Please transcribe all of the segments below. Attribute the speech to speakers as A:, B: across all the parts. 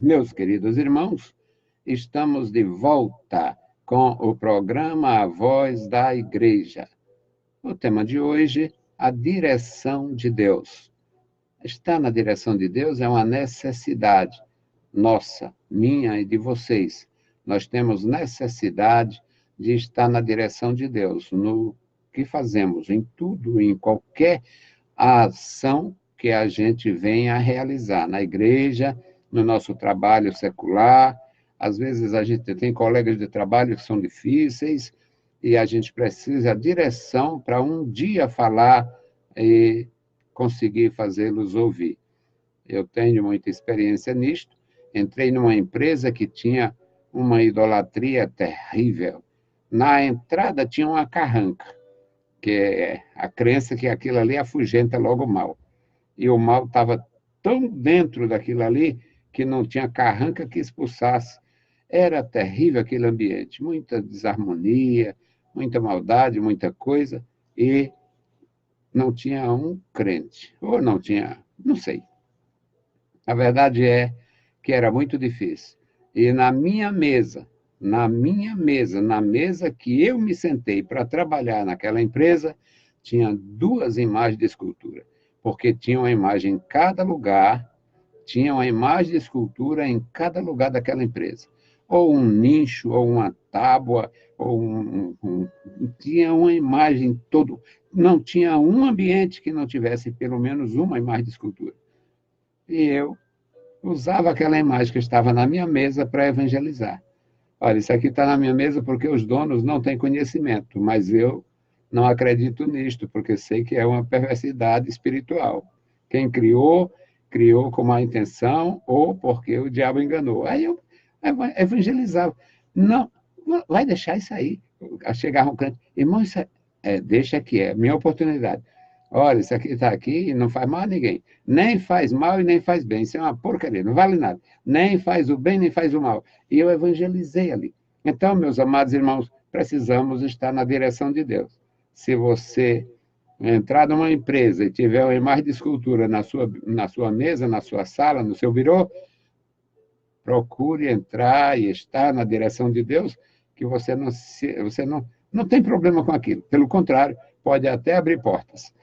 A: Meus queridos irmãos, estamos de volta com o programa A Voz da Igreja. O tema de hoje, a direção de Deus. Estar na direção de Deus é uma necessidade nossa, minha e de vocês. Nós temos necessidade de estar na direção de Deus, no que fazemos, em tudo, em qualquer ação que a gente venha a realizar, na igreja, no nosso trabalho secular. Às vezes a gente tem colegas de trabalho que são difíceis e a gente precisa de direção para um dia falar e conseguir fazê-los ouvir. Eu tenho muita experiência nisto. Entrei numa empresa que tinha uma idolatria terrível. Na entrada tinha uma carranca, que é a crença que aquilo ali afugenta logo o mal. E o mal estava tão dentro daquilo ali que não tinha carranca que expulsasse. Era terrível aquele ambiente, muita desarmonia, muita maldade, muita coisa, e não tinha um crente, ou não tinha, não sei. A verdade é que era muito difícil. E na mesa que eu me sentei para trabalhar naquela empresa, tinha duas imagens de escultura, porque tinha uma imagem em cada lugar, tinha uma imagem de escultura em cada lugar daquela empresa. Ou um nicho, ou uma tábua, ou tinha uma imagem todo. Não tinha um ambiente que não tivesse pelo menos uma imagem de escultura. E eu usava aquela imagem que estava na minha mesa para evangelizar. Olha, isso aqui está na minha mesa porque os donos não têm conhecimento, mas eu não acredito nisto, porque sei que é uma perversidade espiritual. Quem criou, criou com má intenção ou porque o diabo enganou. Aí eu evangelizava. Não, vai deixar isso aí. Chegava um canto, irmão, isso deixa que é minha oportunidade. Olha, isso aqui está aqui e não faz mal a ninguém. Nem faz mal e nem faz bem. Isso é uma porcaria, não vale nada. Nem faz o bem, nem faz o mal. E eu evangelizei ali. Então, meus amados irmãos, precisamos estar na direção de Deus. Se você entrar numa empresa e tiver uma imagem de escultura na sua mesa, na sua sala, no seu birô, procure entrar e estar na direção de Deus, que você não tem problema com aquilo. Pelo contrário, pode até abrir portas.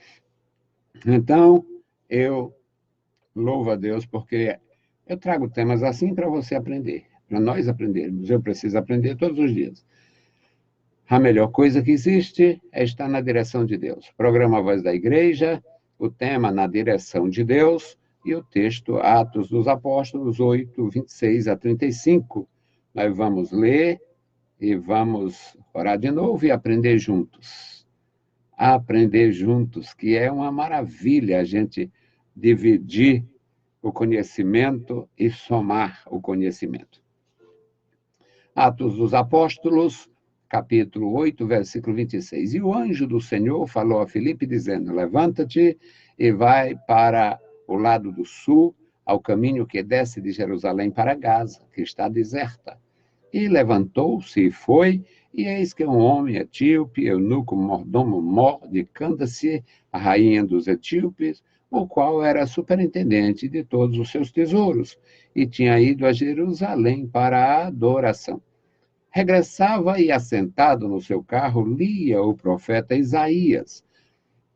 A: Então, eu louvo a Deus porque eu trago temas assim para você aprender, para nós aprendermos. Eu preciso aprender todos os dias. A melhor coisa que existe é estar na direção de Deus. Programa Voz da Igreja, o tema na direção de Deus e o texto Atos dos Apóstolos 8, 26 a 35. Nós vamos ler e vamos orar de novo e aprender juntos. Aprender juntos, que é uma maravilha a gente dividir o conhecimento e somar o conhecimento. Atos dos Apóstolos, capítulo 8, versículo 26. E o anjo do Senhor falou a Filipe, dizendo: levanta-te e vai para o lado do sul, ao caminho que desce de Jerusalém para Gaza, que está deserta. E levantou-se e foi, e eis que um homem etíope, eunuco mordomo Mor de Cândace, a rainha dos etíopes, o qual era superintendente de todos os seus tesouros, e tinha ido a Jerusalém para a adoração. Regressava e, assentado no seu carro, lia o profeta Isaías.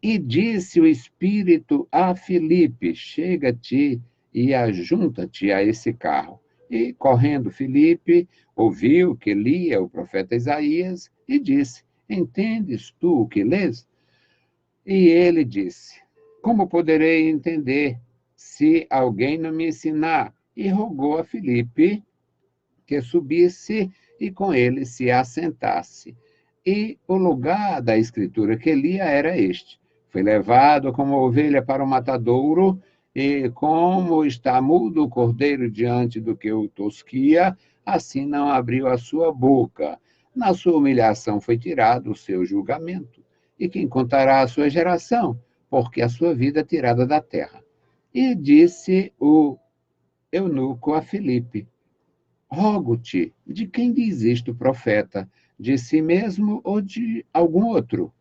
A: E disse o Espírito a Filipe: chega-te e ajunta-te a esse carro. E, correndo Filipe, ouviu que lia o profeta Isaías e disse: entendes tu o que lês? E ele disse: como poderei entender se alguém não me ensinar? E rogou a Filipe que subisse e com ele se assentasse. E o lugar da escritura que lia era este: foi levado como ovelha para o matadouro, e como está mudo o cordeiro diante do que o tosquia, assim não abriu a sua boca. Na sua humilhação foi tirado o seu julgamento. E quem contará a sua geração? Porque a sua vida é tirada da terra. E disse o eunuco a Filipe: rogo-te, de quem diz isto o profeta? De si mesmo ou de algum outro?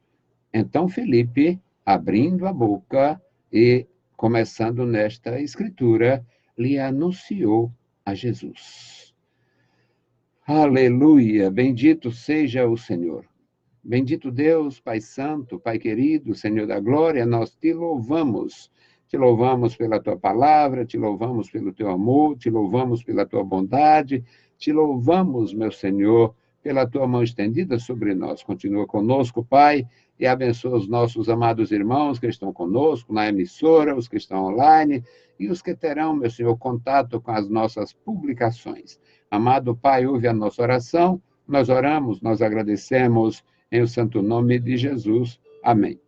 A: Então Filipe, abrindo a boca e começando nesta escritura, lhe anunciou a Jesus. Aleluia! Bendito seja o Senhor. Bendito Deus, Pai Santo, Pai querido, Senhor da glória, nós te louvamos. Te louvamos pela tua palavra, te louvamos pelo teu amor, te louvamos pela tua bondade, te louvamos, meu Senhor, pela tua mão estendida sobre nós. Continua conosco, Pai, e abençoa os nossos amados irmãos que estão conosco na emissora, os que estão online e os que terão, meu Senhor, contato com as nossas publicações. Amado Pai, ouve a nossa oração, nós oramos, nós agradecemos em o santo nome de Jesus. Amém.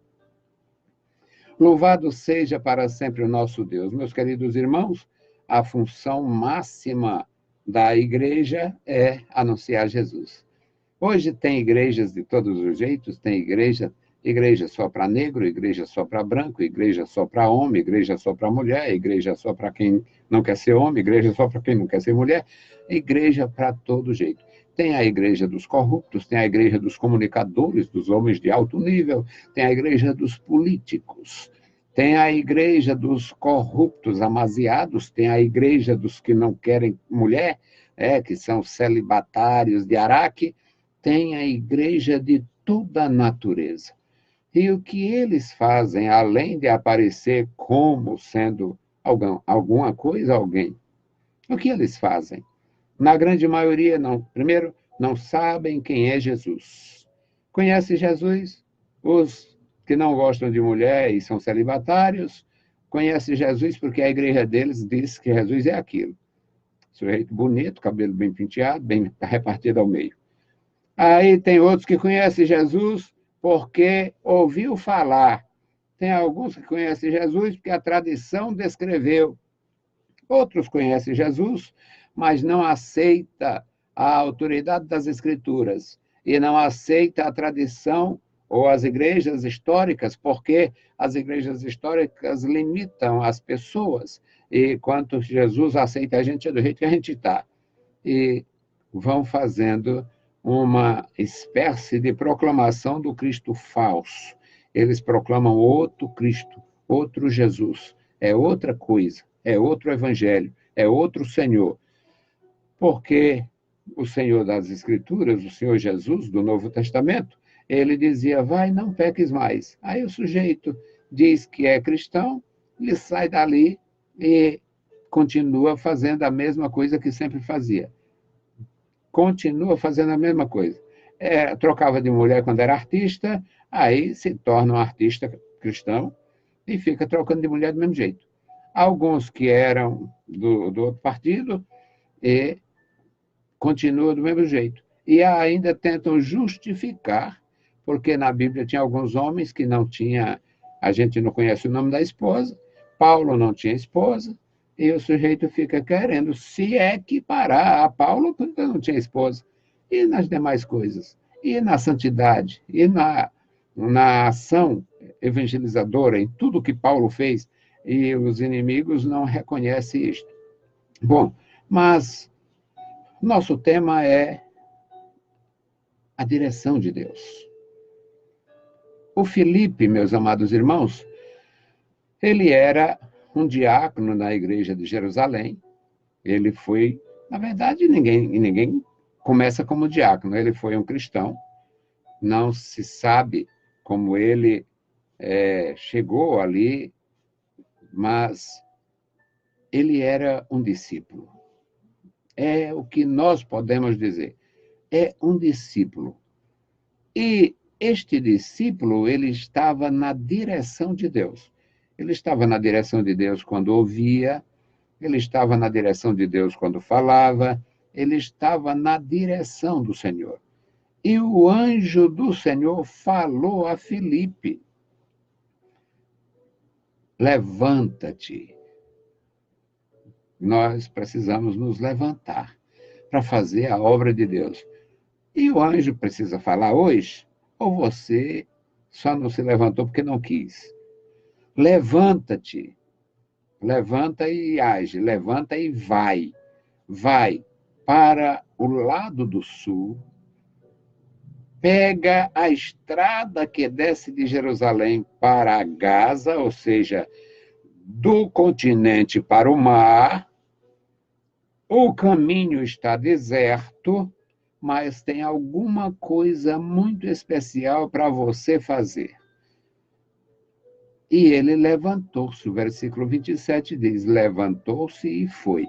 A: Louvado seja para sempre o nosso Deus. Meus queridos irmãos, a função máxima da igreja é anunciar Jesus. Hoje tem igrejas de todos os jeitos, tem igreja só para negro, igreja só para branco, igreja só para homem, igreja só para mulher, igreja só para quem não quer ser homem, igreja só para quem não quer ser mulher, igreja para todo jeito. Tem a igreja dos corruptos, tem a igreja dos comunicadores, dos homens de alto nível, tem a igreja dos políticos, tem a igreja dos corruptos, amaziados, tem a igreja dos que não querem mulher, que são celibatários de Araque, tem a igreja de toda a natureza. E o que eles fazem, além de aparecer como sendo alguma coisa, alguém, o que eles fazem? Na grande maioria, não. Primeiro, não sabem quem é Jesus. Conhece Jesus? Os que não gostam de mulher e são celibatários, conhece Jesus porque a igreja deles diz que Jesus é aquilo. Sujeito bonito, cabelo bem penteado, bem repartido ao meio. Aí tem outros que conhecem Jesus porque ouviu falar. Tem alguns que conhecem Jesus porque a tradição descreveu. Outros conhecem Jesus, mas não aceita a autoridade das Escrituras e não aceita a tradição ou as igrejas históricas, porque as igrejas históricas limitam as pessoas, e quanto Jesus aceita a gente é do jeito que a gente está. E vão fazendo uma espécie de proclamação do Cristo falso. Eles proclamam outro Cristo, outro Jesus, é outra coisa, é outro evangelho, é outro Senhor. Porque o Senhor das Escrituras, o Senhor Jesus do Novo Testamento, ele dizia, vai, não peques mais. Aí o sujeito diz que é cristão, ele sai dali e continua fazendo a mesma coisa que sempre fazia. Continua fazendo a mesma coisa. Trocava de mulher quando era artista, aí se torna um artista cristão e fica trocando de mulher do mesmo jeito. Alguns que eram do outro partido e continuam do mesmo jeito. E ainda tentam justificar, porque na Bíblia tinha alguns homens que não tinha, a gente não conhece o nome da esposa, Paulo não tinha esposa, e o sujeito fica querendo se equiparar a Paulo porque não tinha esposa. E nas demais coisas, e na santidade, e na ação evangelizadora, em tudo que Paulo fez, e os inimigos não reconhecem isto. Bom, mas nosso tema é a direção de Deus. O Filipe, meus amados irmãos, ele era um diácono na igreja de Jerusalém. Ele foi, na verdade, ninguém começa como diácono. Ele foi um cristão. Não se sabe como ele chegou ali, mas ele era um discípulo. É o que nós podemos dizer. É um discípulo. E este discípulo, ele estava na direção de Deus. Ele estava na direção de Deus quando ouvia, ele estava na direção de Deus quando falava, ele estava na direção do Senhor. E o anjo do Senhor falou a Filipe: levanta-te. Nós precisamos nos levantar para fazer a obra de Deus. E o anjo precisa falar hoje, ou você só não se levantou porque não quis? Levanta-te. Levanta e age, levanta e vai. Vai para o lado do sul, pega a estrada que desce de Jerusalém para Gaza, ou seja, do continente para o mar, O caminho está deserto, mas tem alguma coisa muito especial para você fazer. E ele levantou-se. O versículo 27 diz: levantou-se e foi.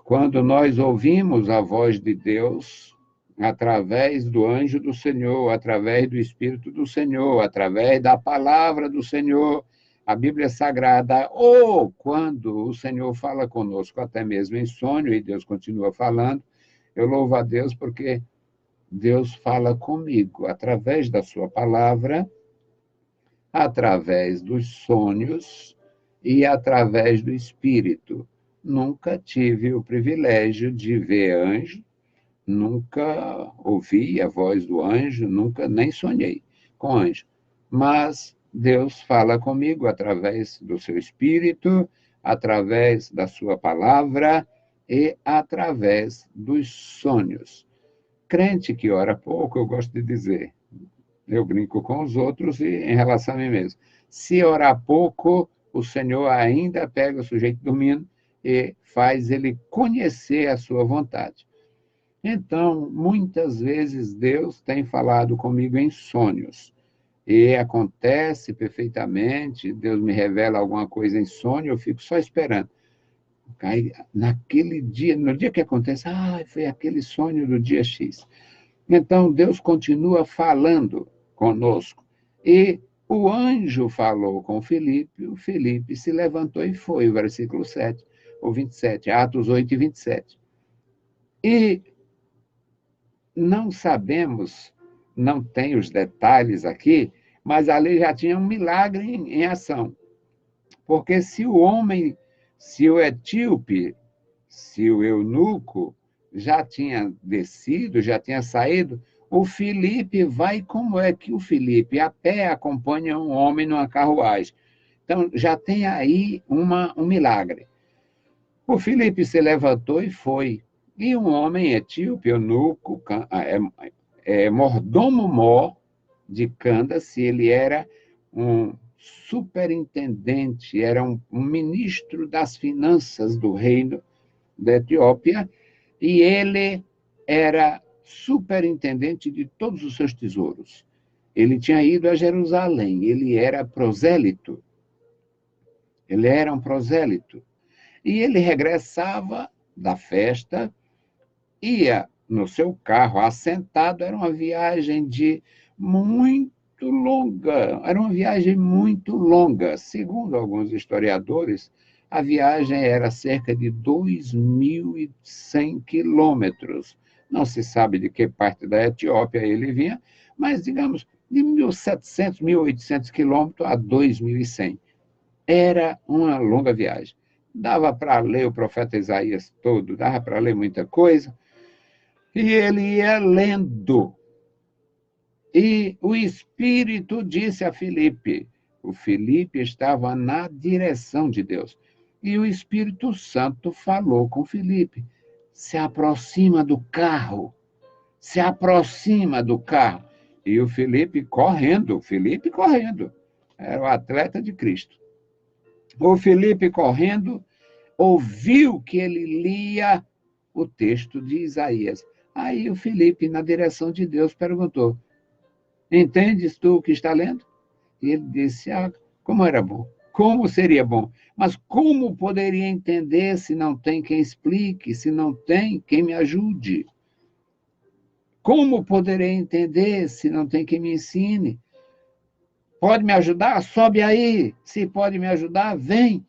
A: Quando nós ouvimos a voz de Deus, através do anjo do Senhor, através do Espírito do Senhor, através da palavra do Senhor, a Bíblia Sagrada, ou quando o Senhor fala conosco, até mesmo em sonho, e Deus continua falando, eu louvo a Deus porque Deus fala comigo através da sua palavra, através dos sonhos e através do Espírito. Nunca tive o privilégio de ver anjo, nunca ouvi a voz do anjo, nunca nem sonhei com anjo. Mas Deus fala comigo através do seu Espírito, através da sua palavra e através dos sonhos. Crente que ora pouco, eu gosto de dizer, eu brinco com os outros e em relação a mim mesmo. Se orar pouco, o Senhor ainda pega o sujeito dormindo e faz ele conhecer a sua vontade. Então, muitas vezes Deus tem falado comigo em sonhos. E acontece perfeitamente, Deus me revela alguma coisa em sonho, eu fico só esperando. Aí, naquele dia, no dia que acontece, foi aquele sonho do dia X. Então, Deus continua falando conosco. E o anjo falou com o Felipe se levantou e foi, o versículo 7, ou 27, Atos 8 e 27. E não sabemos, não tem os detalhes aqui, mas ali já tinha um milagre em ação. Porque se o homem, se o etíope, se o eunuco já tinha descido, já tinha saído, o Felipe vai como é que o Felipe a pé acompanha um homem numa carruagem. Então, já tem aí um milagre. O Felipe se levantou e foi. E um homem etíope, eunuco, mordomo-mor de Candace, ele era um superintendente, era um ministro das finanças do reino da Etiópia, e ele era superintendente de todos os seus tesouros. Ele tinha ido a Jerusalém, ele era prosélito. Ele era um prosélito. E ele regressava da festa, ia no seu carro assentado, era uma viagem muito longa, era uma viagem muito longa. Segundo alguns historiadores, a viagem era cerca de 2.100 quilômetros. Não se sabe de que parte da Etiópia ele vinha, mas, digamos, de 1.700, 1.800 quilômetros a 2.100. Era uma longa viagem. Dava para ler o profeta Isaías todo, dava para ler muita coisa, e ele ia lendo. E o Espírito disse a Filipe, o Filipe estava na direção de Deus, e o Espírito Santo falou com Filipe, se aproxima do carro, se aproxima do carro. E o Filipe correndo, era o atleta de Cristo. O Filipe correndo, ouviu que ele lia o texto de Isaías. Aí o Filipe, na direção de Deus, perguntou, entendes tu o que está lendo? E ele disse, como era bom, como seria bom, mas como poderia entender se não tem quem explique, se não tem quem me ajude? Como poderei entender se não tem quem me ensine? Pode me ajudar? Sobe aí. Se pode me ajudar, vem.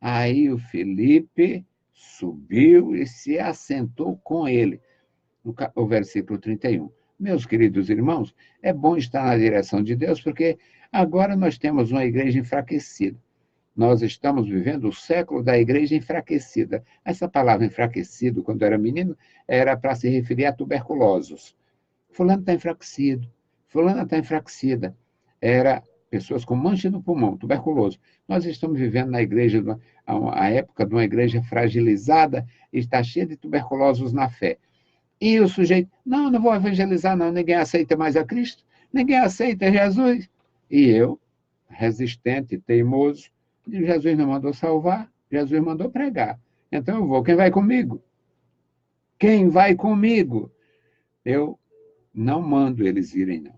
A: Aí o Filipe subiu e se assentou com ele. O versículo 31. Meus queridos irmãos, é bom estar na direção de Deus, porque agora nós temos uma igreja enfraquecida. Nós estamos vivendo o século da igreja enfraquecida. Essa palavra enfraquecido, quando era menino, era para se referir a tuberculosos. Fulano está enfraquecido, fulana está enfraquecida. Era pessoas com mancha no pulmão, tuberculoso. Nós estamos vivendo na igreja, a época de uma igreja fragilizada, e está cheia de tuberculosos na fé. E o sujeito, não vou evangelizar, não, ninguém aceita mais a Cristo, ninguém aceita Jesus. E eu, resistente, teimoso, Jesus não mandou salvar, Jesus mandou pregar. Então eu vou. Quem vai comigo? Quem vai comigo? Eu não mando eles irem, não.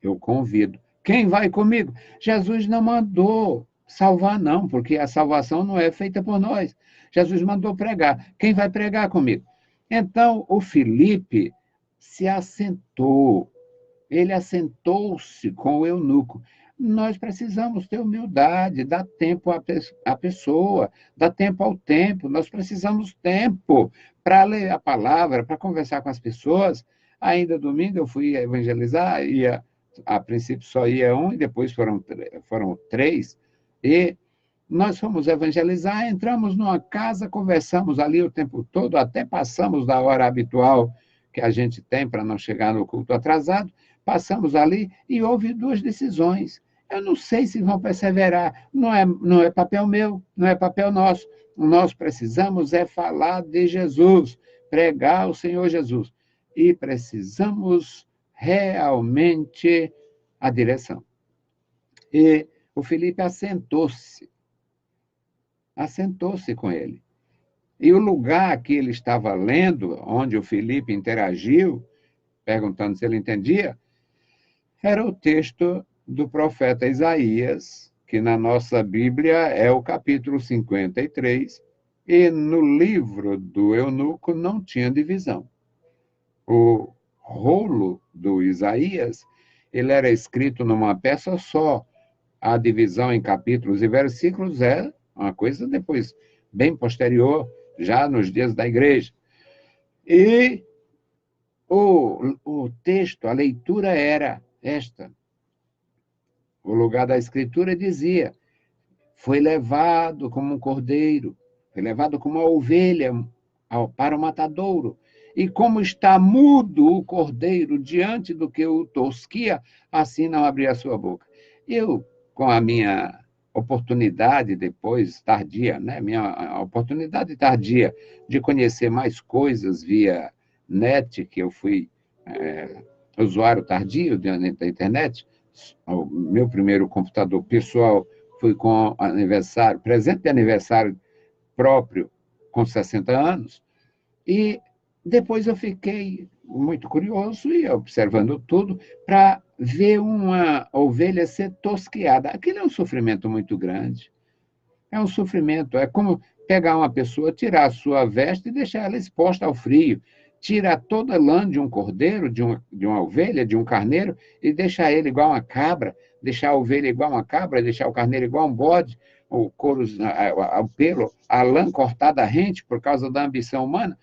A: Eu convido. Quem vai comigo? Jesus não mandou salvar, não, porque a salvação não é feita por nós. Jesus mandou pregar. Quem vai pregar comigo? Então, o Filipe se assentou. Ele assentou-se com o eunuco. Nós precisamos ter humildade, dar tempo à pessoa, dar tempo ao tempo. Nós precisamos tempo para ler a palavra, para conversar com as pessoas. Ainda domingo eu fui evangelizar, a princípio só ia um, e depois foram três. E nós fomos evangelizar, entramos numa casa, conversamos ali o tempo todo, até passamos da hora habitual que a gente tem para não chegar no culto atrasado. Passamos ali e houve duas decisões. Eu não sei se vão perseverar. Não é papel meu, não é papel nosso. Nós precisamos é falar de Jesus, pregar o Senhor Jesus. E precisamos realmente a direção. E o Filipe assentou-se com ele. E o lugar que ele estava lendo, onde o Filipe interagiu, perguntando se ele entendia, era o texto do profeta Isaías, que na nossa Bíblia é o capítulo 53, e no livro do eunuco não tinha divisão. O rolo do Isaías, ele era escrito numa peça só. A divisão em capítulos e versículos é uma coisa depois bem posterior, já nos dias da igreja. E o texto, a leitura era esta. O lugar da escritura dizia: foi levado como um cordeiro, foi levado como uma ovelha para o matadouro. E como está mudo o cordeiro diante do que o tosquia, assim não abria a sua boca. Eu, com a minha oportunidade depois, tardia, né? Minha oportunidade tardia de conhecer mais coisas via net, que eu fui usuário tardio da internet. O meu primeiro computador pessoal foi com aniversário, presente de aniversário próprio, com 60 anos, e depois eu fiquei muito curioso e observando tudo para ver uma ovelha ser tosquiada. Aquilo é um sofrimento muito grande. É um sofrimento. É como pegar uma pessoa, tirar a sua veste e deixar ela exposta ao frio. Tirar toda a lã de um cordeiro, de uma ovelha, de um carneiro, e deixar ele igual uma cabra, deixar a ovelha igual uma cabra, deixar o carneiro igual um bode, o couro, o pelo, a lã cortada rente por causa da ambição humana.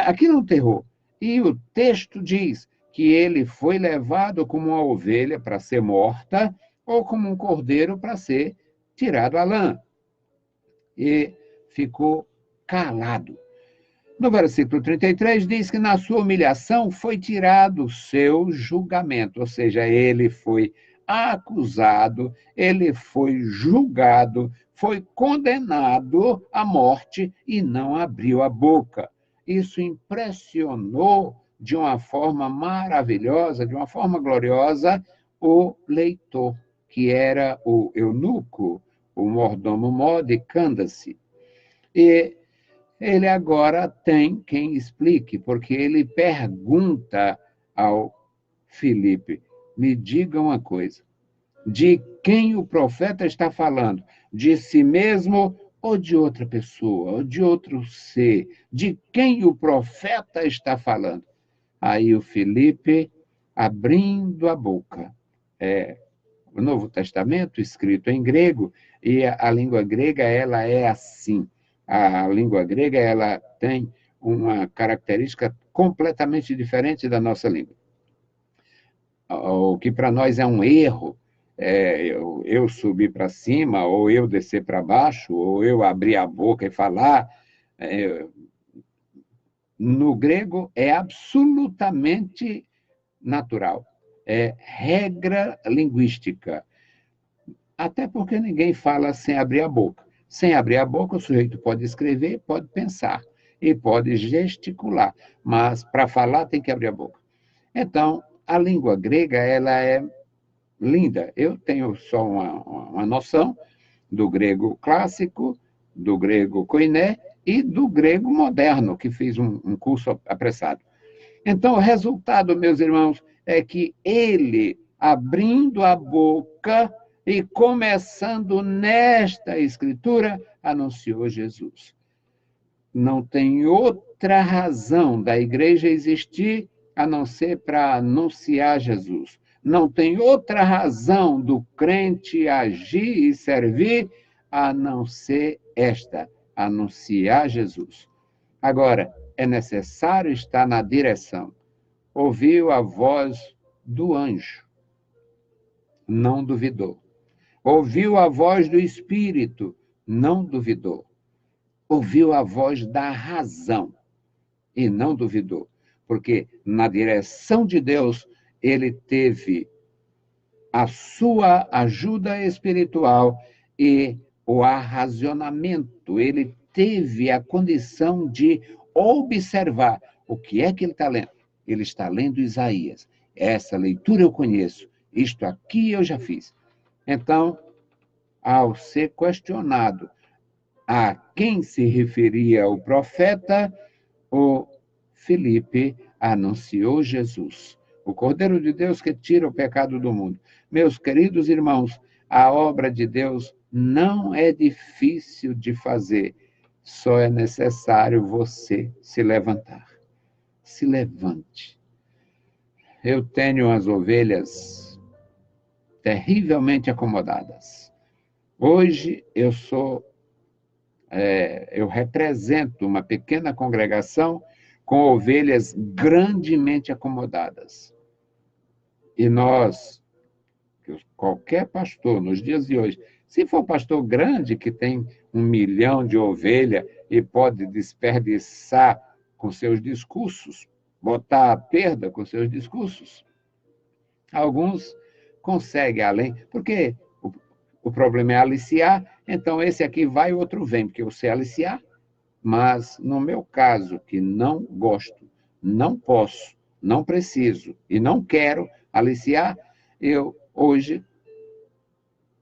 A: Aquilo é um terror. E o texto diz que ele foi levado como uma ovelha para ser morta ou como um cordeiro para ser tirado à lã. E ficou calado. No versículo 33 diz que na sua humilhação foi tirado o seu julgamento, ou seja, ele foi acusado, ele foi julgado, foi condenado à morte e não abriu a boca. Isso impressionou de uma forma maravilhosa, de uma forma gloriosa, o leitor, que era o eunuco, o mordomo de Candace. E ele agora tem quem explique, porque ele pergunta ao Filipe: me diga uma coisa, de quem o profeta está falando? De si mesmo ou de outra pessoa, ou de outro ser? De quem o profeta está falando? Aí o Filipe, abrindo a boca, o Novo Testamento escrito em grego, e a língua grega ela é assim. A língua grega ela tem uma característica completamente diferente da nossa língua. O que para nós é um erro, eu subir para cima, ou eu descer para baixo, ou eu abrir a boca e falar, no grego é absolutamente natural. É regra linguística. Até porque ninguém fala sem abrir a boca. Sem abrir a boca, o sujeito pode escrever, pode pensar e pode gesticular, mas para falar tem que abrir a boca. Então, a língua grega ela é linda. Eu tenho só uma noção do grego clássico, do grego koiné e do grego moderno, que fiz um curso apressado. Então, o resultado, meus irmãos, é que ele, abrindo a boca e começando nesta escritura, anunciou Jesus. Não tem outra razão da igreja existir a não ser para anunciar Jesus. Não tem outra razão do crente agir e servir a não ser esta, anunciar Jesus. Agora, é necessário estar na direção. Ouviu a voz do anjo, não duvidou. Ouviu a voz do Espírito, não duvidou. Ouviu a voz da razão e não duvidou. Porque na direção de Deus, ele teve a sua ajuda espiritual e o arracionamento. Ele teve a condição de observar o que é que ele está lendo. Ele está lendo Isaías. Essa leitura eu conheço. Isto aqui eu já fiz. Então, ao ser questionado a quem se referia o profeta, o Filipe anunciou Jesus, o Cordeiro de Deus que tira o pecado do mundo. Meus queridos irmãos, a obra de Deus não é difícil de fazer, só é necessário você se levantar. Se levante. Eu tenho as ovelhas terrivelmente acomodadas. Hoje eu represento uma pequena congregação com ovelhas grandemente acomodadas. E qualquer pastor nos dias de hoje, se for pastor grande que tem 1 milhão de ovelhas e pode desperdiçar com seus discursos, botar a perda com seus discursos, alguns conseguem além, porque o problema é aliciar, então esse aqui vai e outro vem, porque eu sei aliciar, mas no meu caso, que não gosto, não posso, não preciso e não quero aliciar, eu hoje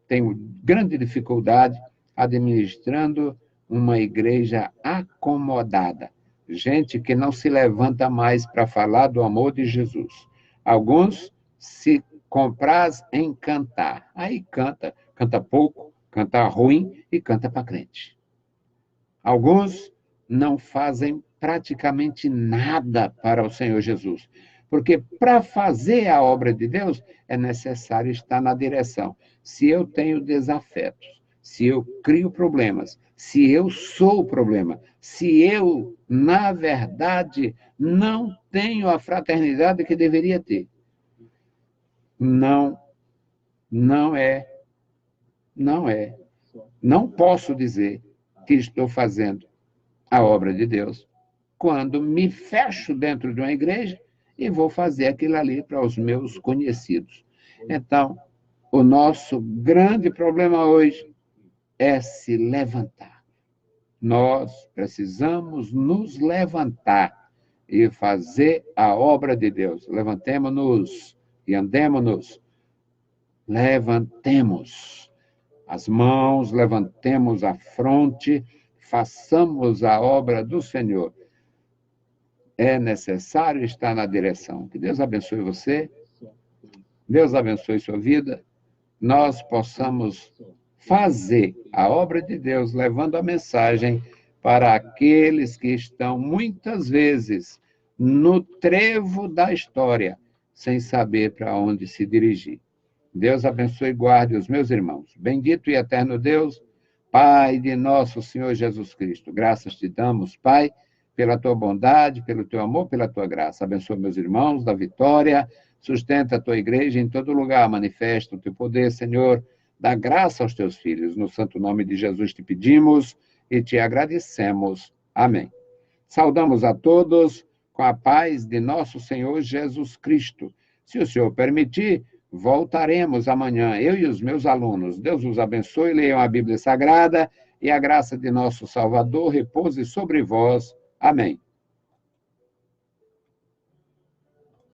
A: tenho grande dificuldade administrando uma igreja acomodada. Gente que não se levanta mais para falar do amor de Jesus. Alguns se compraz em cantar. Aí canta pouco, canta ruim e canta para crente. Alguns não fazem praticamente nada para o Senhor Jesus. Porque para fazer a obra de Deus é necessário estar na direção. Se eu tenho desafetos, se eu crio problemas, se eu sou o problema, se eu, na verdade, não tenho a fraternidade que deveria ter, não posso dizer que estou fazendo a obra de Deus quando me fecho dentro de uma igreja e vou fazer aquilo ali para os meus conhecidos. Então, o nosso grande problema hoje é se levantar. Nós precisamos nos levantar e fazer a obra de Deus. Levantemo-nos e andemo-nos. Levantemos as mãos, levantemos a fronte, façamos a obra do Senhor. É necessário estar na direção. Que Deus abençoe você, Deus abençoe sua vida, nós possamos fazer a obra de Deus, levando a mensagem para aqueles que estão, muitas vezes, no trevo da história, sem saber para onde se dirigir. Deus abençoe e guarde os meus irmãos. Bendito e eterno Deus, Pai de nosso Senhor Jesus Cristo. Graças te damos, Pai, pela tua bondade, pelo teu amor, pela tua graça. Abençoa meus irmãos da vitória, sustenta a tua igreja em todo lugar, manifesta o teu poder, Senhor, dá graça aos teus filhos. No santo nome de Jesus te pedimos e te agradecemos. Amém. Saudamos a todos com a paz de nosso Senhor Jesus Cristo. Se o Senhor permitir, voltaremos amanhã, eu e os meus alunos. Deus os abençoe, leiam a Bíblia Sagrada e a graça de nosso Salvador repouse sobre vós. Amém.